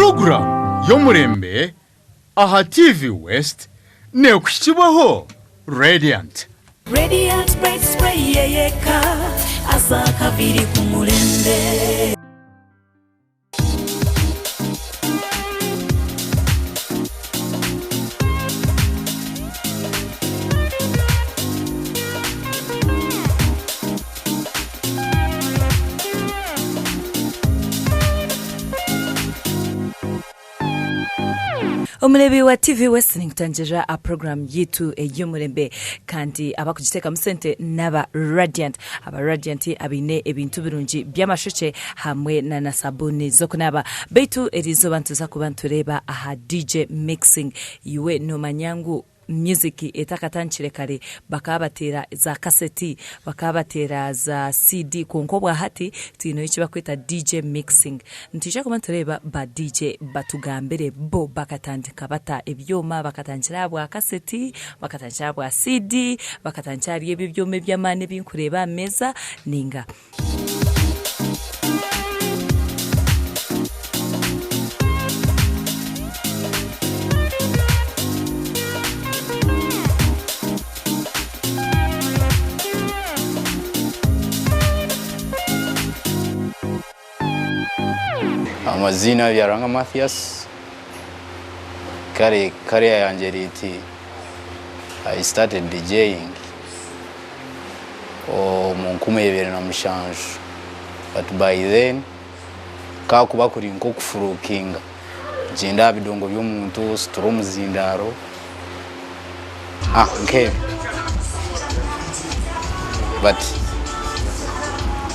program y'omurembe aha TV West ne kukibaho Radiant Bright Spray yeka asaka biri kumurembe. Omulebi wa TV West ninkutangira a program yitu y'omurembe kandi abakugiteka musente naba Radiant abine ebintu birungi by'amashoche hamwe na sabuni zo kunaba beitu erizo bantu za kubantureba aha DJ mixing iwe no manyangu music etakatanchire kare bakabatera za cassette bakabatera za CD konkobwa hati tino ichi bakweta DJ mixing ntije kubantureba ba DJ batugambere bo bakatandika bata ebyoma bakatanchira bwa cassette bakatanchira bwa CD bakatanchira ebyo byome byamane binkureba meza ninga Amazina ya Mathias career yanjye riti I started DJing mu 2007 but by then kakuba kuri nko kufurukinga genda bidongo by'omuntu strom zindaro okay but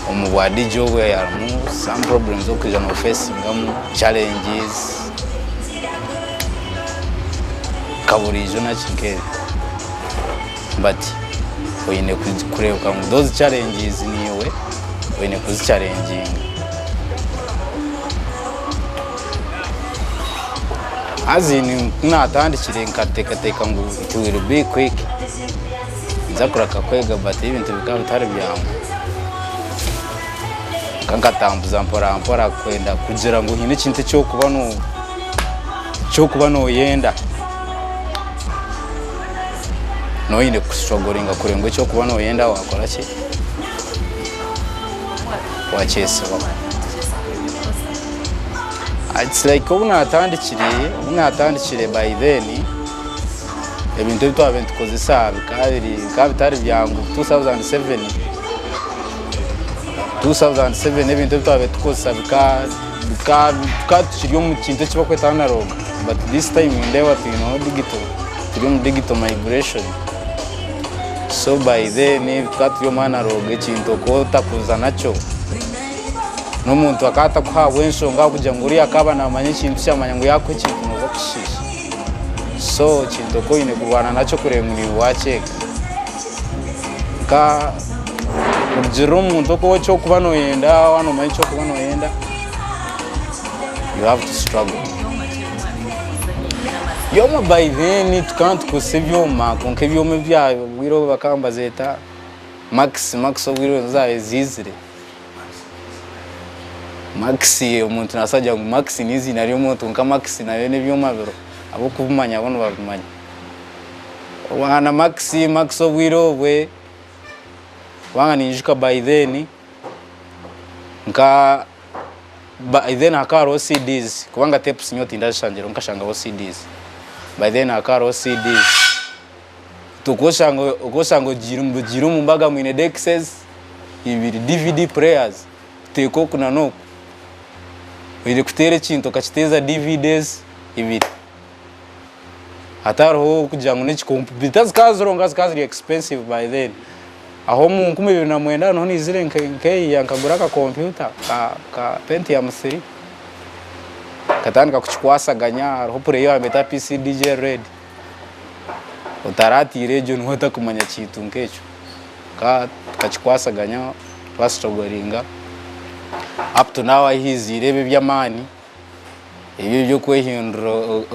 Omubwa DJ we yaramu some problems okujana facing challenges kaburizo na chinkere but oyine kureba ngo those challenges niwe oyine kuzi challenging azini natandikire nkateka ngo it will be quick nzakura kakwega but ibintu bikaba bitari byamu kangatambuza mpora kwenda kugira ngo hine kintu cyo kuba no yenda no ine kushogoringa kurengo cyo kuba no yenda wakora ki wachese it's like unatandikire by then ebintu bitwa kozesa kabitari byangu 2007 ebintu bitwa tukosa bikatushiriyo mu kintu kiba kweta analogue but this time ndewa digital migration so by then tukatuyo mu analogue kintu ko takuza nacho n'umuntu akata kuhawe nsonga kujya nguri akaba namanye kintu cyamanya ngo yako kintu no kushisha so kintu ko ine kurwana nacho kurenga ni wacheka ka ujiro umuntu ko cyo kuba no yenda wano manye cyo kuba no yenda you have to struggle yoma by then tukant kusevyoma konke byome byayo wiro bakamba zeta max wiro zawe zizire maxi umuntu nasajya ngo maxi nizi nari umuntu nka maxi nayo nebyoma biro abo kubumanya abono babumanya wana maxi wiro we wanga ninjika by then akaro CDs kubanga tapes nyoti ndashangira nkashanga bo CDs by then akaro CDs tukoshango jiru mumbaga mwine dexes ibiri DVD players teko kuna no ile kutere kintu kachiteza DVDs ibiri hataro kujango ne computer zikaziri expensive by then aho mu 2009 no nizire nke yankagura ka computer ka Pentium 3 katandika kuchikwasaganya aho pure yo ameta PC DJ Red utarati region hota kumanya chitu nkecho kachikwasaganya bastogoringa up to now hizi rebe byamani ibyo byo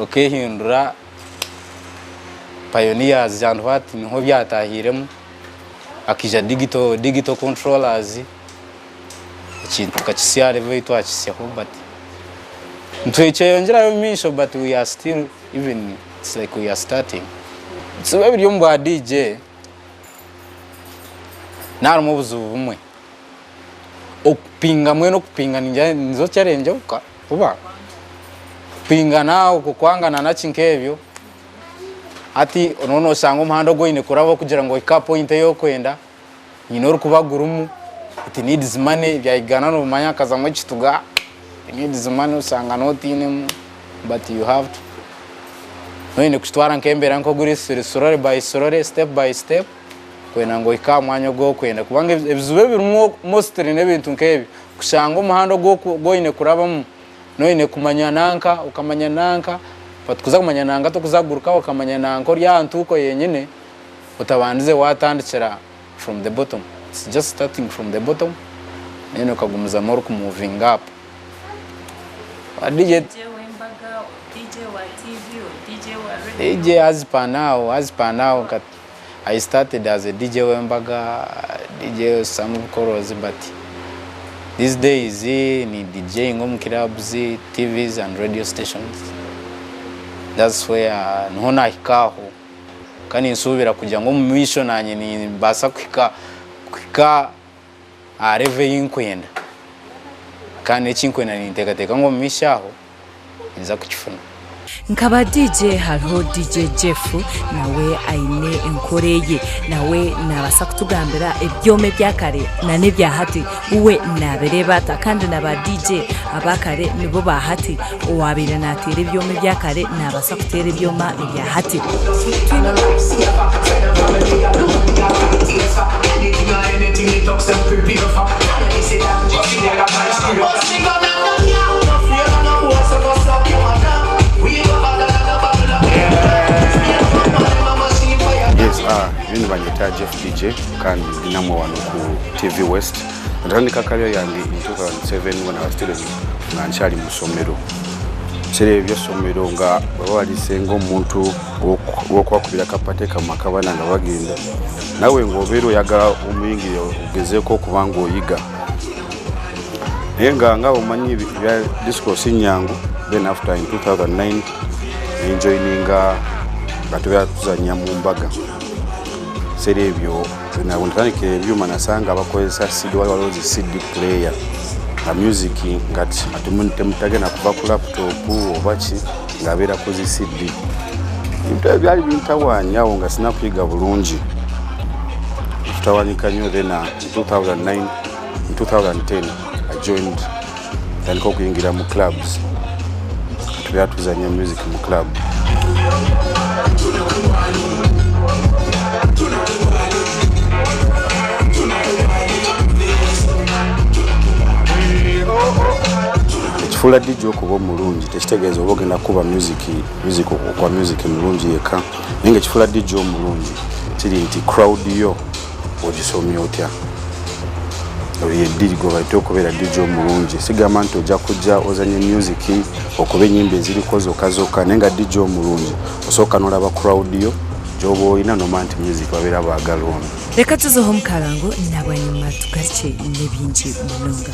kwehindura pioneers jantu hati niho byatahiremo akija digital controllers ikintu kachisiare veitwa akisyaho but ntwecheyongerayo misho, but we are still, even it's like we are starting. So every yomba DJ nari mubuzu bumwe okupinga mwe no kupinga nizo challenge kuba pinga nawo kukwangana na chinkebyo ati onono sanga umuhando goine kurabo kugira ngo ika point yo kwenda nyinoro kubagurumu it needs money byayigana no manya kaza mu kituga it needs money usanga notine, but you have to noine kustwara nkembera nko guri sorore by sorore, step by step kwena ngo ika mwanya go kwenda kubanga ebizube birimo mostly nebintu nkebi kushanga umuhando goine kurabamo noine kumanya nanka ukamanya nanka patukuza kumanya nanga to kuzaguruka ukamanya nanko ryantuko yenyene utabandize watandikira from the bottom. It's just starting from the bottom nene ukagumuza more ku moving up. DJ Wembaga, DJ wa TV or DJ wa radio? DJ as per now I started as a DJ Wembaga, DJ some chorus, but these days ni DJ ngom clubs, TVs and radio stations. That's where nona hikaho kani nsubira kugira ngo mu mission nanye ni mbasa kwika areve yinkwenda kandi chinkwenda ni ntekateka ngo mishaho nza kukifuna. Nkaba DJ hariho DJ Jeff nawe aine enkoreye nawe nabasa kutugambira ebyome byakare na nebya hati uwe nabereba kandi naba DJ abakare nibo bahati uwabira natire ebyome byakare nabasa kutera ebyoma ebya hati. Yini banyita Jeff DJ kandi dinamwe wano ku TV West. Ndandika career yange in 2007 when I was still nganchali musomero. Sere byo somero nga bawali sengo muntu wokwakubira kapateka makabana nga bagenda. Nawe ngobero yaga umuyingi ugezeko kubango yiga. Nenga nga umanyi bya disco sinyangu. Then after in 2009 enjoyininga batuya tuzanya mu mbaga. Serebyo na wontanike byuma nasanga bakozesa CD walozi CD player na music ngati atumunte mutage na kuva ku laptop obachi ngabera kozi CD ibyo byali bintawanya nga sina kwiga bulungi tutawanyika nyo then 2009 2010 I joined then ko kuingira mu clubs tuyatuzanya music mu club. Fula DJ okuba mulungi tekitegeeza obogenda kuba music kwa music mulungi yeka ninge kifula DJ omulungi kiri nti crowd yo ogisomya otya oye dirigo baito okubeera DJ omulungi sigamba nti ojja kujja ozanye music okuba ennyimba eziriko zokazoka nenga DJ omulungi osooka n'olaba crowd yo gyoba olina nomanti music babeera baagala ono. Reka tuzeho mukalango nabanyuma tugaruke n'ebingi munonga.